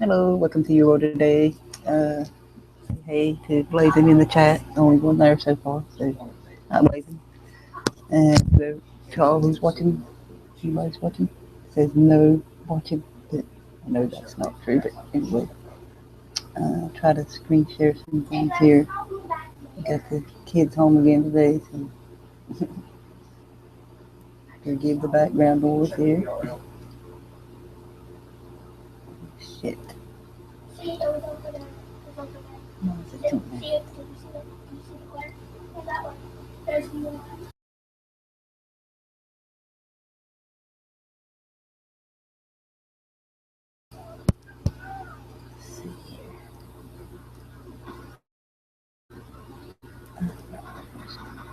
Hello, welcome to your world today. Say hey to Blazing in the chat. Only one there so far, so not Blazing. And to all who's watching, anybody's watching, says no watching, but I know that's not true. But anyway, try to screen share some things here. Got the kids home again today, so forgive the background noise here. Shit. Why is it doing that?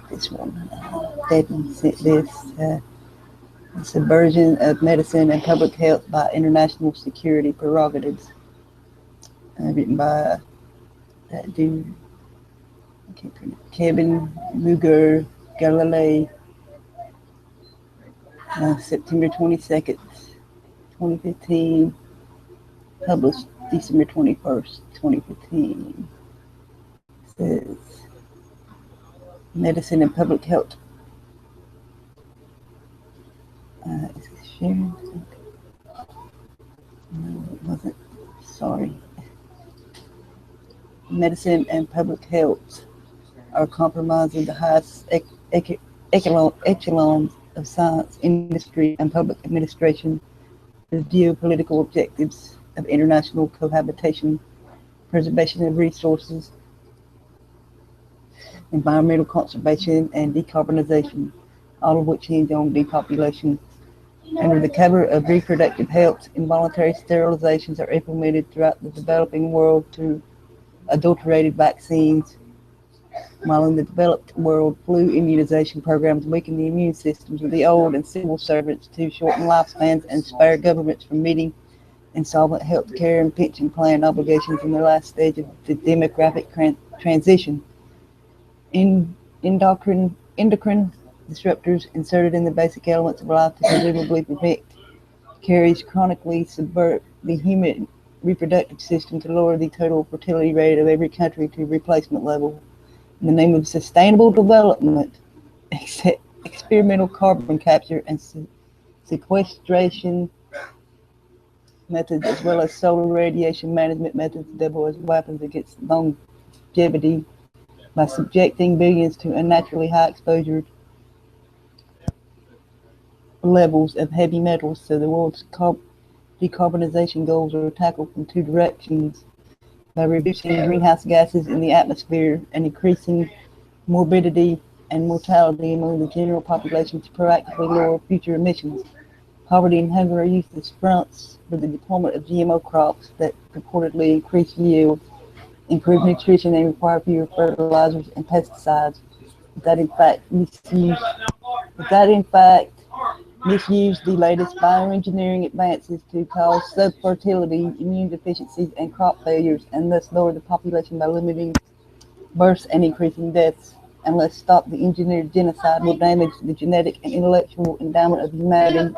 This one, Debbie sent this. It's a version of medicine and public health by international security prerogatives, written by that dude, I can't pronounce, Kevin Luger Galilei, September 22nd, 2015, published December 21st, 2015. It says, medicine and public health. Is it sharing? No, it wasn't. Sorry. Medicine and public health are compromising the highest echelons of science, industry, and public administration with geopolitical objectives of international cohabitation, preservation of resources, environmental conservation, and decarbonization, all of which hinge on depopulation. Under the cover of reproductive health, involuntary sterilizations are implemented throughout the developing world through adulterated vaccines, while in the developed world, flu immunization programs weaken the immune systems of the old and civil servants to shorten lifespans and spare governments from meeting insolvent health care and pension plan obligations in the last stage of the demographic transition. Endocrine disruptors inserted in the basic elements of life to presumably prevent carries chronically subvert the human reproductive system to lower the total fertility rate of every country to replacement level. In the name of sustainable development, experimental carbon capture and sequestration methods, as well as solar radiation management methods, double as weapons against longevity by subjecting billions to unnaturally high exposure levels of heavy metals. So the world's decarbonization goals are tackled from two directions: by reducing greenhouse gases in the atmosphere and increasing morbidity and mortality among the general population to proactively lower future emissions. Poverty and hunger are used as fronts for the deployment of GMO crops that purportedly increase yield, improve nutrition, and require fewer fertilizers and pesticides. That in fact misuse the latest bioengineering advances to cause subfertility, immune deficiencies, and crop failures, and thus lower the population by limiting births and increasing deaths. Unless stopped, the engineered genocide will damage the genetic and intellectual endowment of humanity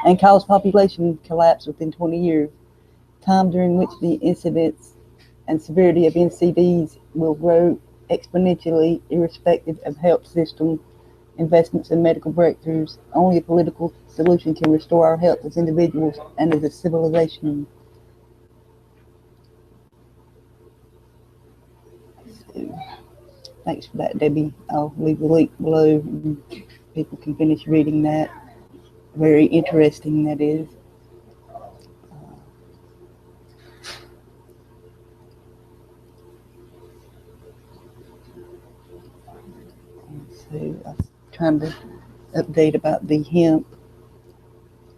and cause population collapse within 20 years, time during which the incidence and severity of NCDs will grow exponentially irrespective of health system investments and medical breakthroughs. Only a political solution can restore our health as individuals and as a civilization. So, thanks for that, Debbie. I'll leave the link below and people can finish reading that. Very interesting, that is. So I'm trying to update about the hemp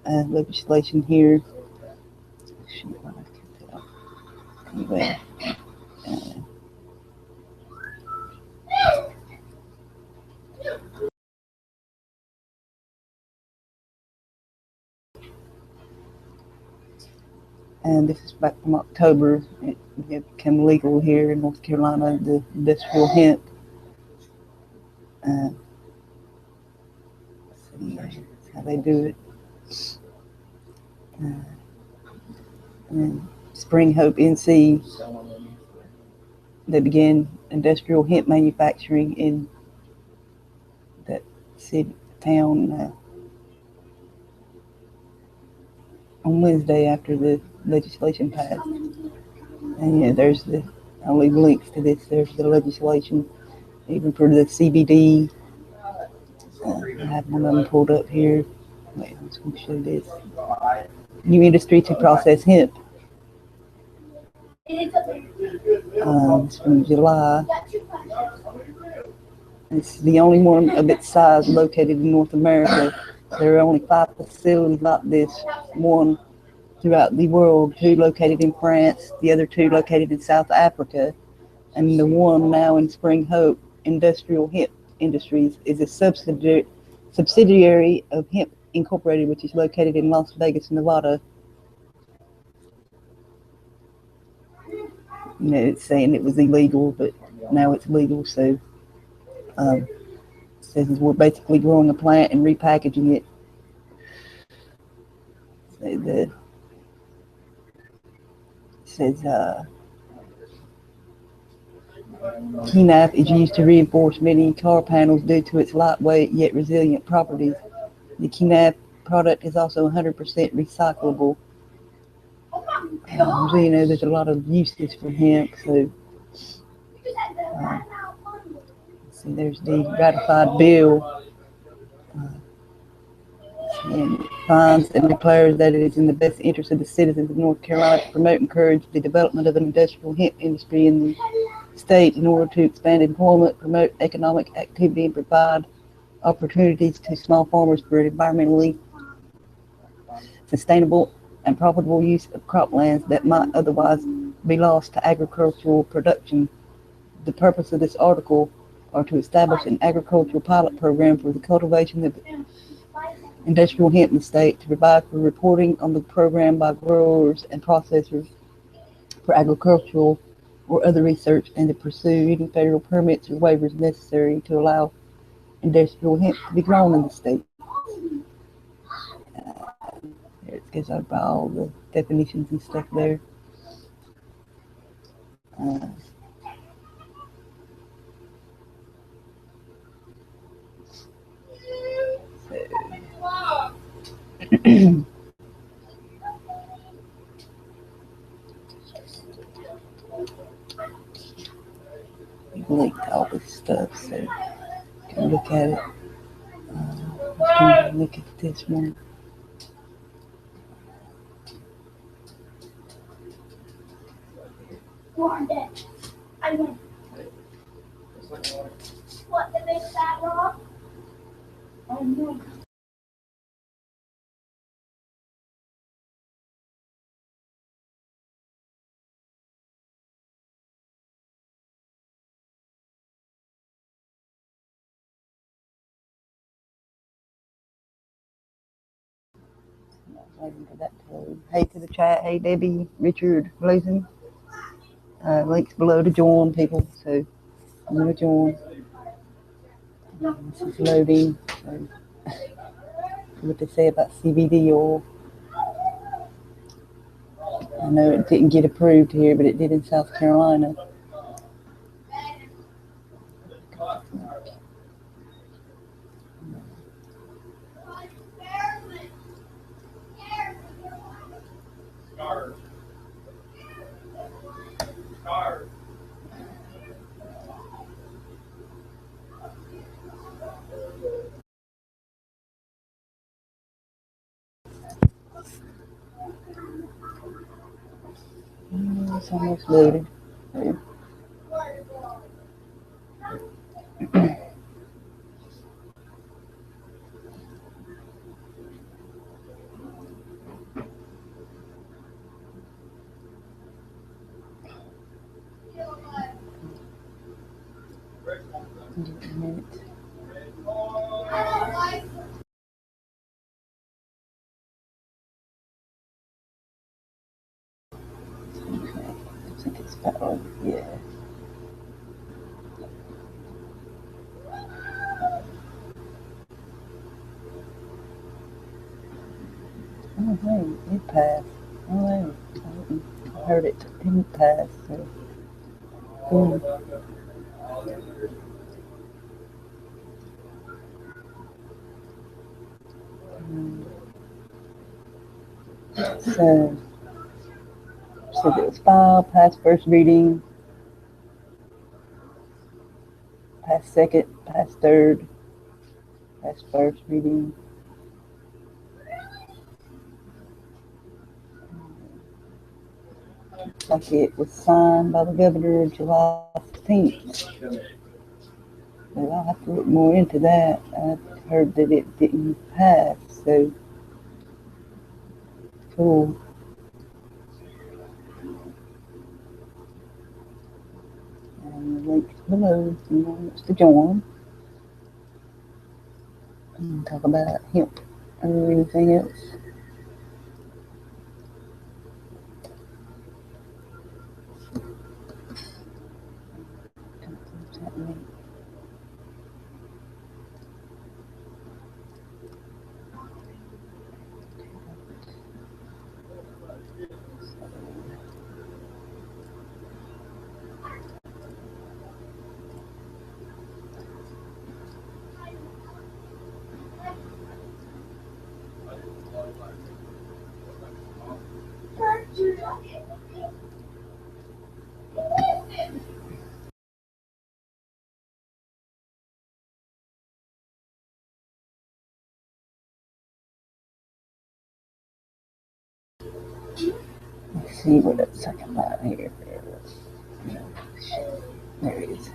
legislation here. Anyway, and this is back from October. It became legal here in North Carolina, the industrial hemp. See how they do it. And Spring Hope, NC, that began industrial hemp manufacturing in that city town on Wednesday after the legislation passed. And yeah, there's the, I'll leave links to this. There's the legislation, even for the CBD. I have one of them pulled up here. Wait, I'm just going to show this. New industry to process hemp. It's from July. It's the only one of its size located in North America. There are only 5 facilities like this, one throughout the world, 2 located in France, the other 2 located in South Africa, and the one now in Spring Hope. Industrial Hemp Industries is a subsidiary of Hemp Incorporated, which is located in Las Vegas, Nevada. You know, it's saying it was illegal, but now it's legal. So it says we're basically growing a plant and repackaging it. So it says KNAF is used to reinforce many car panels due to its lightweight yet resilient properties. The KNAF product is also 100% recyclable. So you know, there's a lot of uses for hemp. So see, there's the ratified bill, and it finds and declares that it is in the best interest of the citizens of North Carolina to promote and encourage the development of an industrial hemp industry in the state in order to expand employment, promote economic activity, and provide opportunities to small farmers for environmentally sustainable and profitable use of croplands that might otherwise be lost to agricultural production. The purpose of this article are to establish an agricultural pilot program for the cultivation of industrial hemp in the state, to provide for reporting on the program by growers and processors for agricultural or other research, and to pursue any federal permits or waivers necessary to allow industrial hemp to be grown in the state. It goes over all the definitions and stuff there. Linked all this stuff, so you can look at it. Let's look at this one. What, the big fat rock? Oh no. Waiting for that to load. Hey to the chat. Hey Debbie, Richard, Blazing. Links below to join people. So I'm gonna join. This is loading. So what they say about CBD oil. I know it didn't get approved here, but it did in South Carolina. It's almost loaded. Just a minute. I think it's about, yeah. Oh, hey, it passed. Oh, hey. heard it didn't pass. So. Cool. So it was filed, passed first reading, passed second, passed third, passed first reading. Like it was signed by the governor July 15th. So I'll have to look more into that. I heard that it didn't pass, so cool. And the links below if anyone wants to join and talk about hemp or anything else. What's happening? Let's see what it's talking about here. There it is.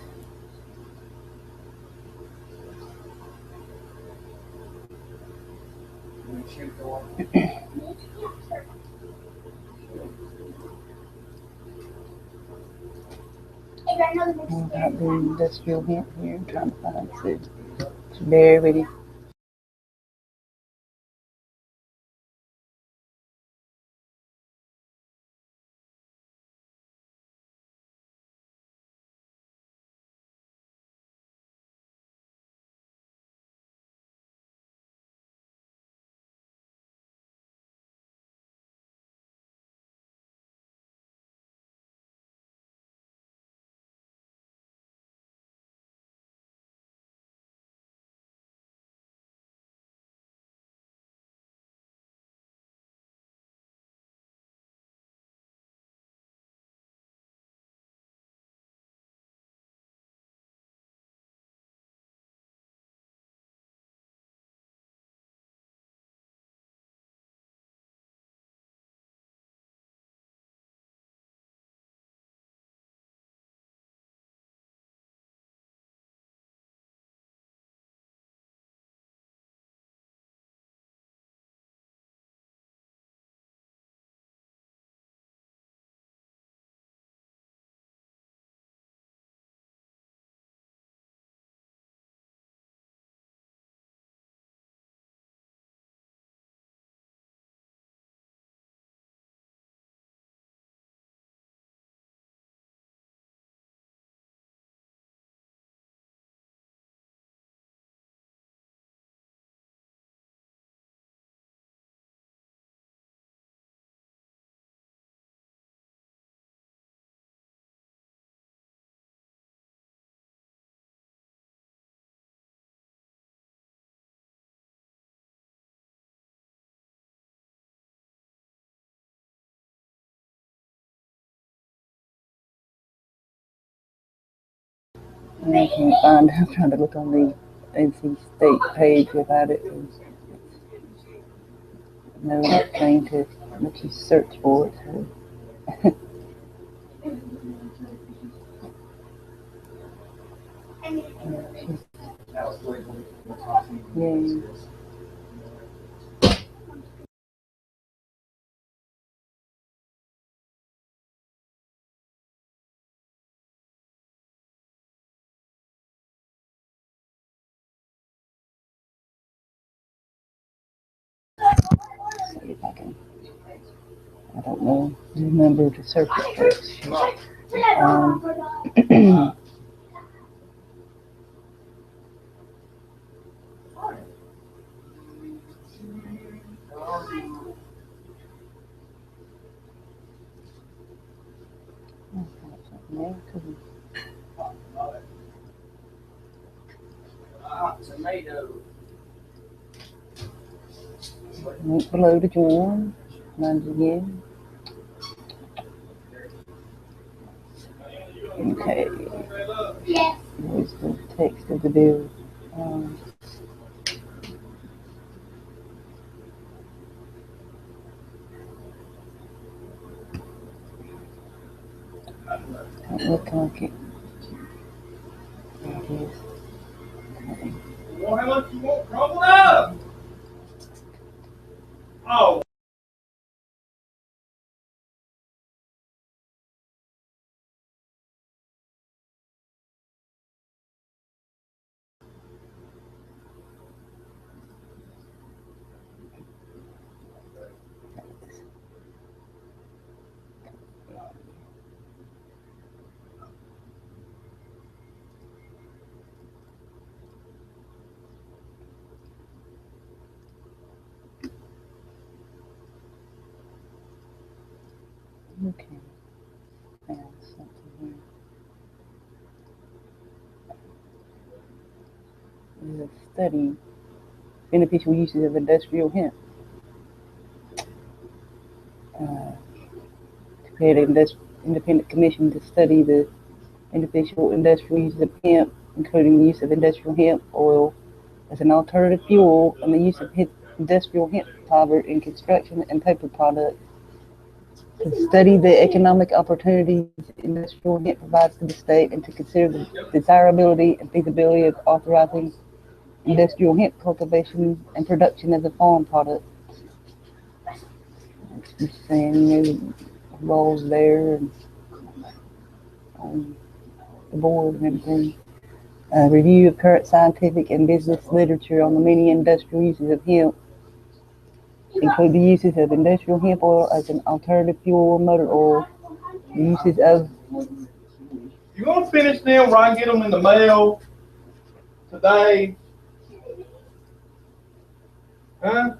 More about the industrial hemp here. I'm trying to find it. So bear with it. And I can't find. I'm trying to look on the NC State page without it. No thing to let you search for it. So. Yeah. See if I can. I don't know. Remember to search it first. Yeah, cool. Tomato. Link below to join. Mine's again. Okay. Yes. Here's the text of the bill. Um, don't look like it. There it is. Okay. Well, how much you want? Crumble up. Oh. Okay. Found something here. There's a study, beneficial uses of industrial hemp. To create an independent commission to study the beneficial industrial uses of hemp, including the use of industrial hemp oil as an alternative fuel and the use of industrial hemp fiber in construction and paper products. To study the economic opportunities industrial hemp provides to the state and to consider the desirability and feasibility of authorizing industrial hemp cultivation and production as a farm product. It's just saying, roles there and on the board and everything. A review of current scientific and business literature on the many industrial uses of hemp, include the uses of industrial hemp oil as an alternative fuel, motor oil, the uses of. You gonna finish them or I can get them in the mail today? Huh?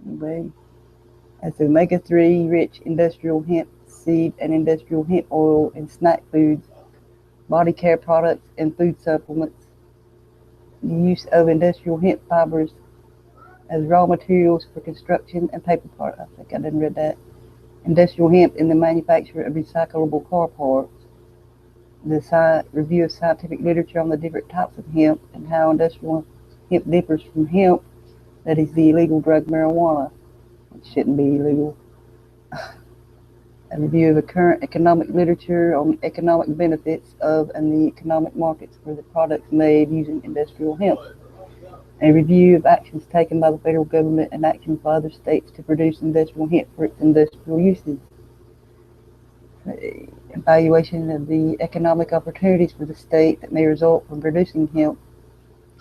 Anyway, as omega-3 rich industrial hemp seed and industrial hemp oil in snack foods, body care products, and food supplements. The use of industrial hemp fibers as raw materials for construction and paper parts. I think I didn't read that. Industrial hemp in the manufacture of recyclable car parts. The review of scientific literature on the different types of hemp and how industrial hemp differs from hemp, that is the illegal drug marijuana. It shouldn't be illegal. A review of the current economic literature on economic benefits of and the economic markets for the products made using industrial hemp. A review of actions taken by the federal government and actions by other states to produce industrial hemp for its industrial uses. Evaluation of the economic opportunities for the state that may result from producing hemp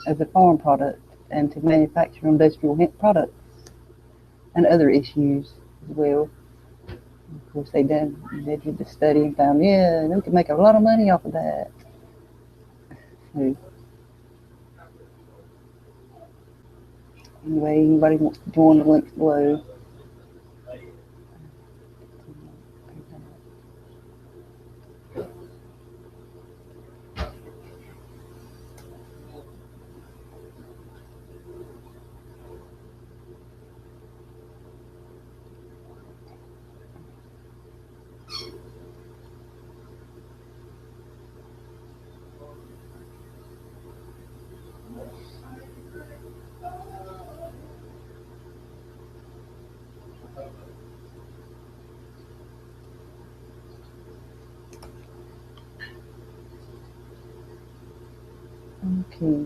as a farm product and to manufacture industrial hemp products, and other issues as well. Of course, they did the study and found, yeah, we could make a lot of money off of that. So, anyway, anybody wants to join, the links below. Okay.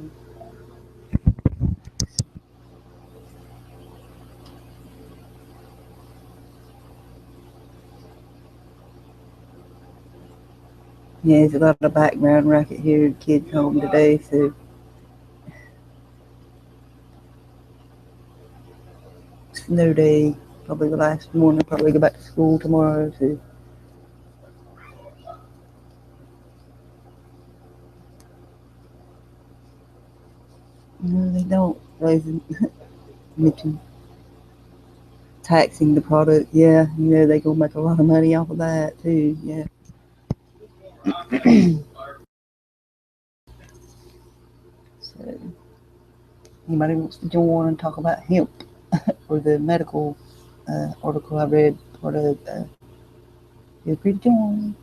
Yeah, there's a lot of background racket here. Kids home today, so snow day, probably the last one. I'll probably go back to school tomorrow. So. No, they don't. Raising, mention taxing the product. Yeah, they gonna make a lot of money off of that too. Yeah. So, anybody wants to join and talk about hemp or the medical article I read part of, feel free to join.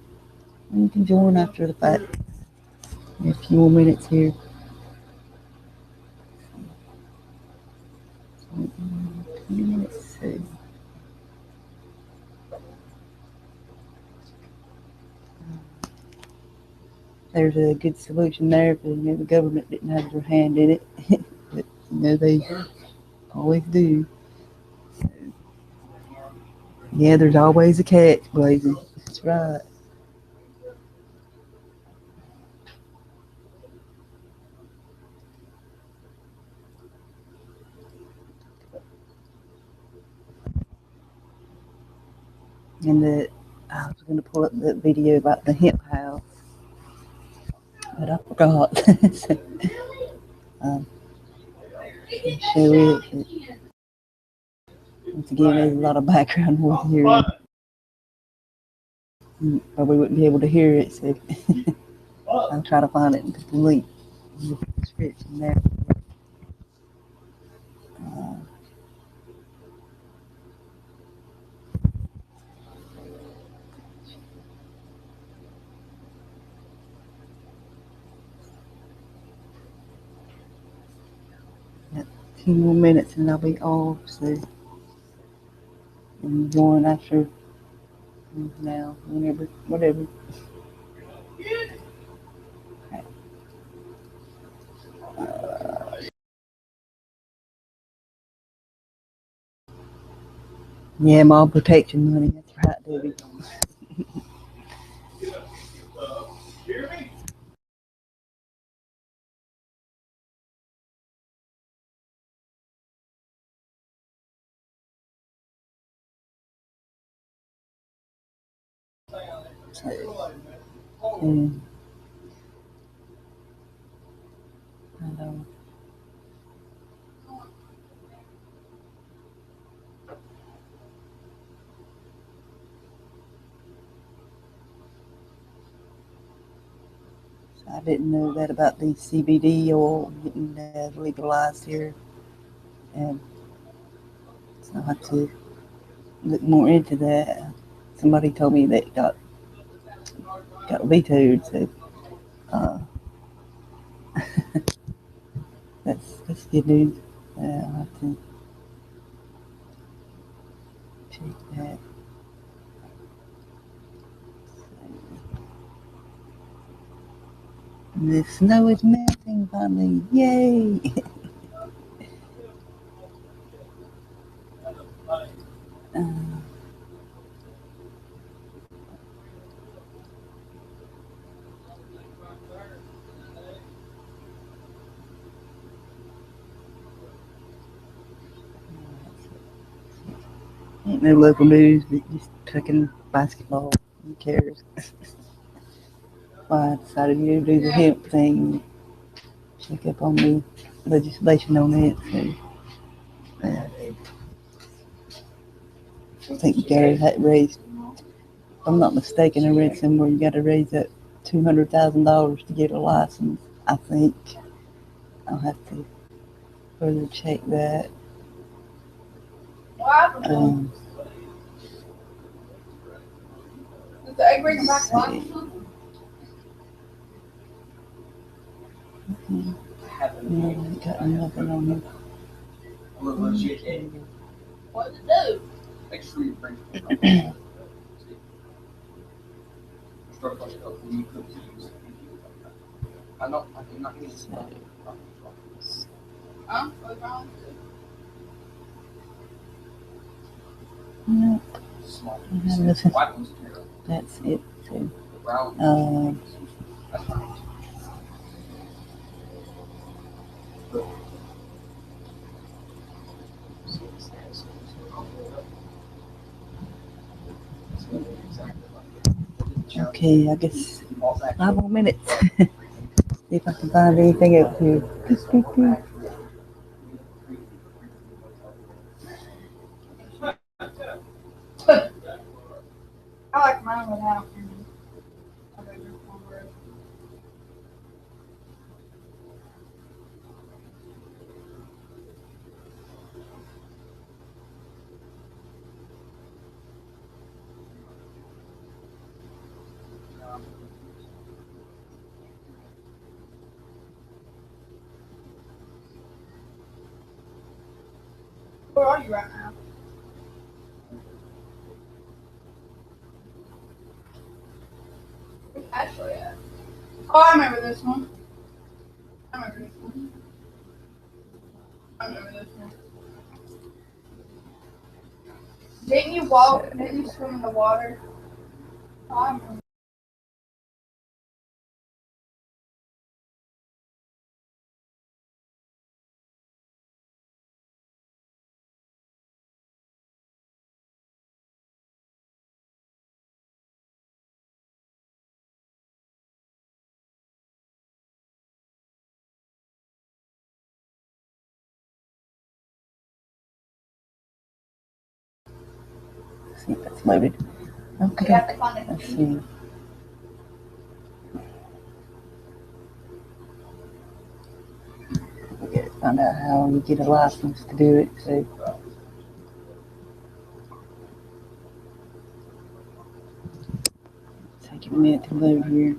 You can join after the fact. In a few more minutes here. A few minutes. So. There's a good solution there if the government didn't have their hand in it. But they always do. So, yeah, there's always a catch, Blazing. That's right. And I was going to pull up the video about the hemp house, but I forgot. So, I'll show it. Once again, there's a lot of background noise here. Probably wouldn't be able to hear it, so I'll try to find it and put the link in the description there. Got 2 more minutes and I'll be off, so I'm going after now, whenever, whatever. Yeah, mob protection money. That's right, Debbie. And I know. I didn't know that about the CBD oil getting legalized here, and so I have to look more into that. Somebody told me that got vetoed, so uh, that's good news. I'll have to check that. And the snow is melting finally! Yay! Ain't no local news, but just checking basketball. Who cares? Well, I decided to do the hemp thing, check up on the legislation on it. So, I think Gary had raised, if I'm not mistaken, I read somewhere you got to raise up $200,000 to get a license. I think I'll have to further check that. No, I ain't got nothing on here. What does it do? Make sure you bring it. I know, I did not mean to. What's wrong? No, that's it. So, Okay, I guess 5 more minutes. See if I can find anything else here. I like mine without any other cornbread. Where are you right now? Where's Ashley at? Oh, I remember this one. I remember this one. I remember this one. Didn't you walk? Didn't you swim in the water? Oh, I remember. See if that's loaded. Okay, You have to find let's it. see. We gotta find out how you get a license to do it. So take a minute to load here.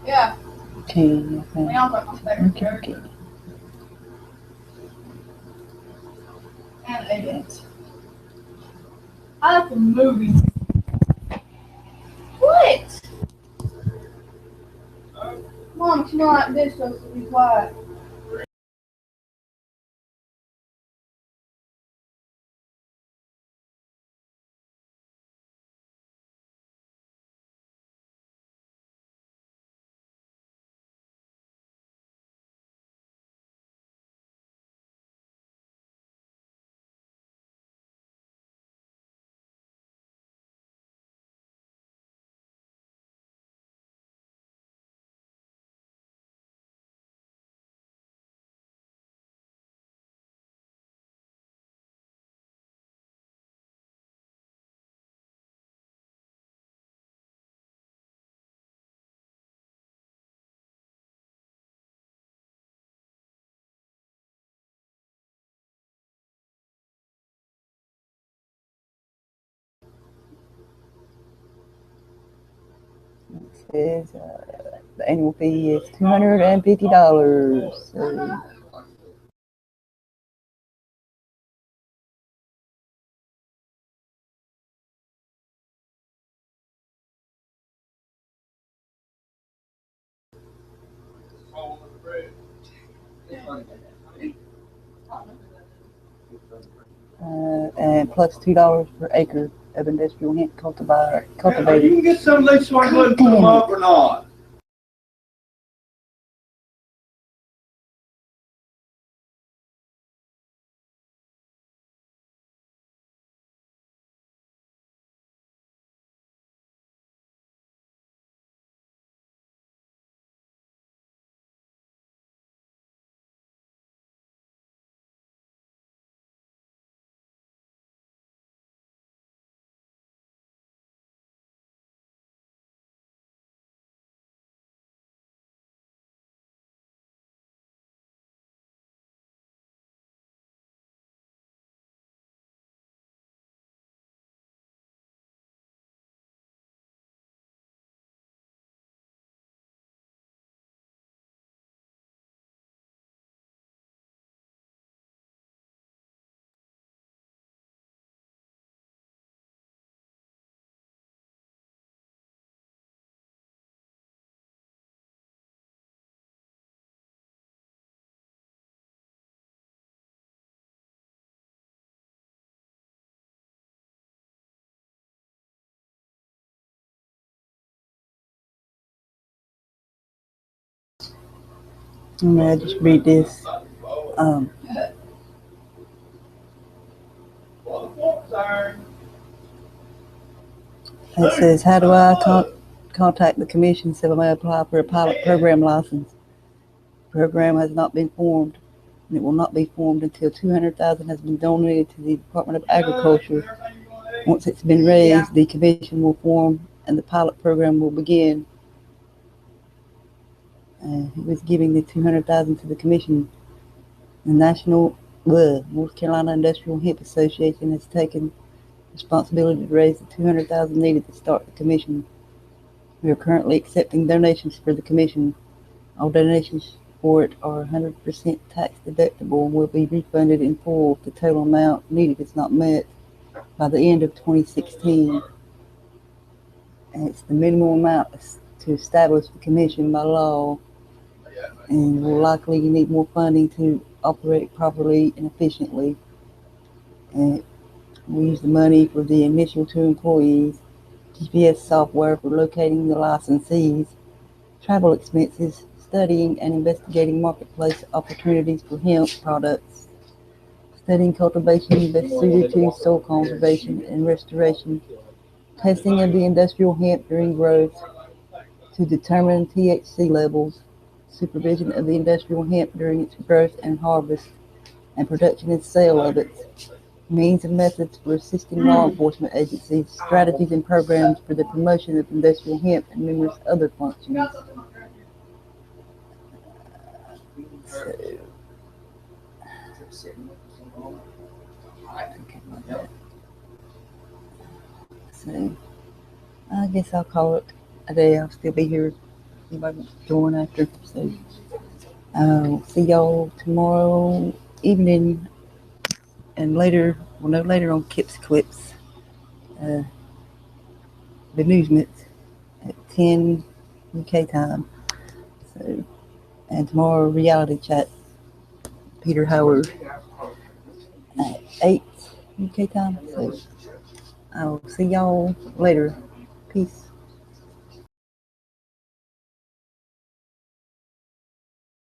Yeah. Okay, We all got my favorite okay. character. And idiots. I like the movie. What? Mom, it's not like this, so be quiet. It says the annual fee is $250. So and plus $2 per acre of industrial hemp You cultivated. can get some of these so I can put them up or not. I'll just read this. It says, how do I contact the commission so I may apply for a pilot program license? The program has not been formed, and it will not be formed until $200,000 has been donated to the Department of Agriculture. Once it's been raised, the commission will form and the pilot program will begin. He was giving the $200,000 to the commission. The North Carolina Industrial Hemp Association has taken responsibility to raise the $200,000 needed to start the commission. We are currently accepting donations for the commission. All donations for it are 100% tax deductible and will be refunded in full if the total amount needed is not met by the end of 2016. And it's the minimum amount to establish the commission by law, and will likely need more funding to operate properly and efficiently. And we use the money for the initial 2 employees, GPS software for locating the licensees, travel expenses, studying and investigating marketplace opportunities for hemp products, studying cultivation best suited to soil conservation and restoration, testing of the industrial hemp during growth to determine THC levels, supervision of the industrial hemp during its growth and harvest, and production and sale of it, means and methods for assisting law enforcement agencies, strategies and programs for the promotion of industrial hemp, and numerous other functions. So I guess I'll call it a day. I'll still be here. Anybody wants to join after? So I'll see y'all tomorrow evening and later. We'll know later on Kip's Clips, the newsments at 10 UK time. So, and tomorrow reality chat, Peter Howard at 8 UK time. So I'll see y'all later. Peace.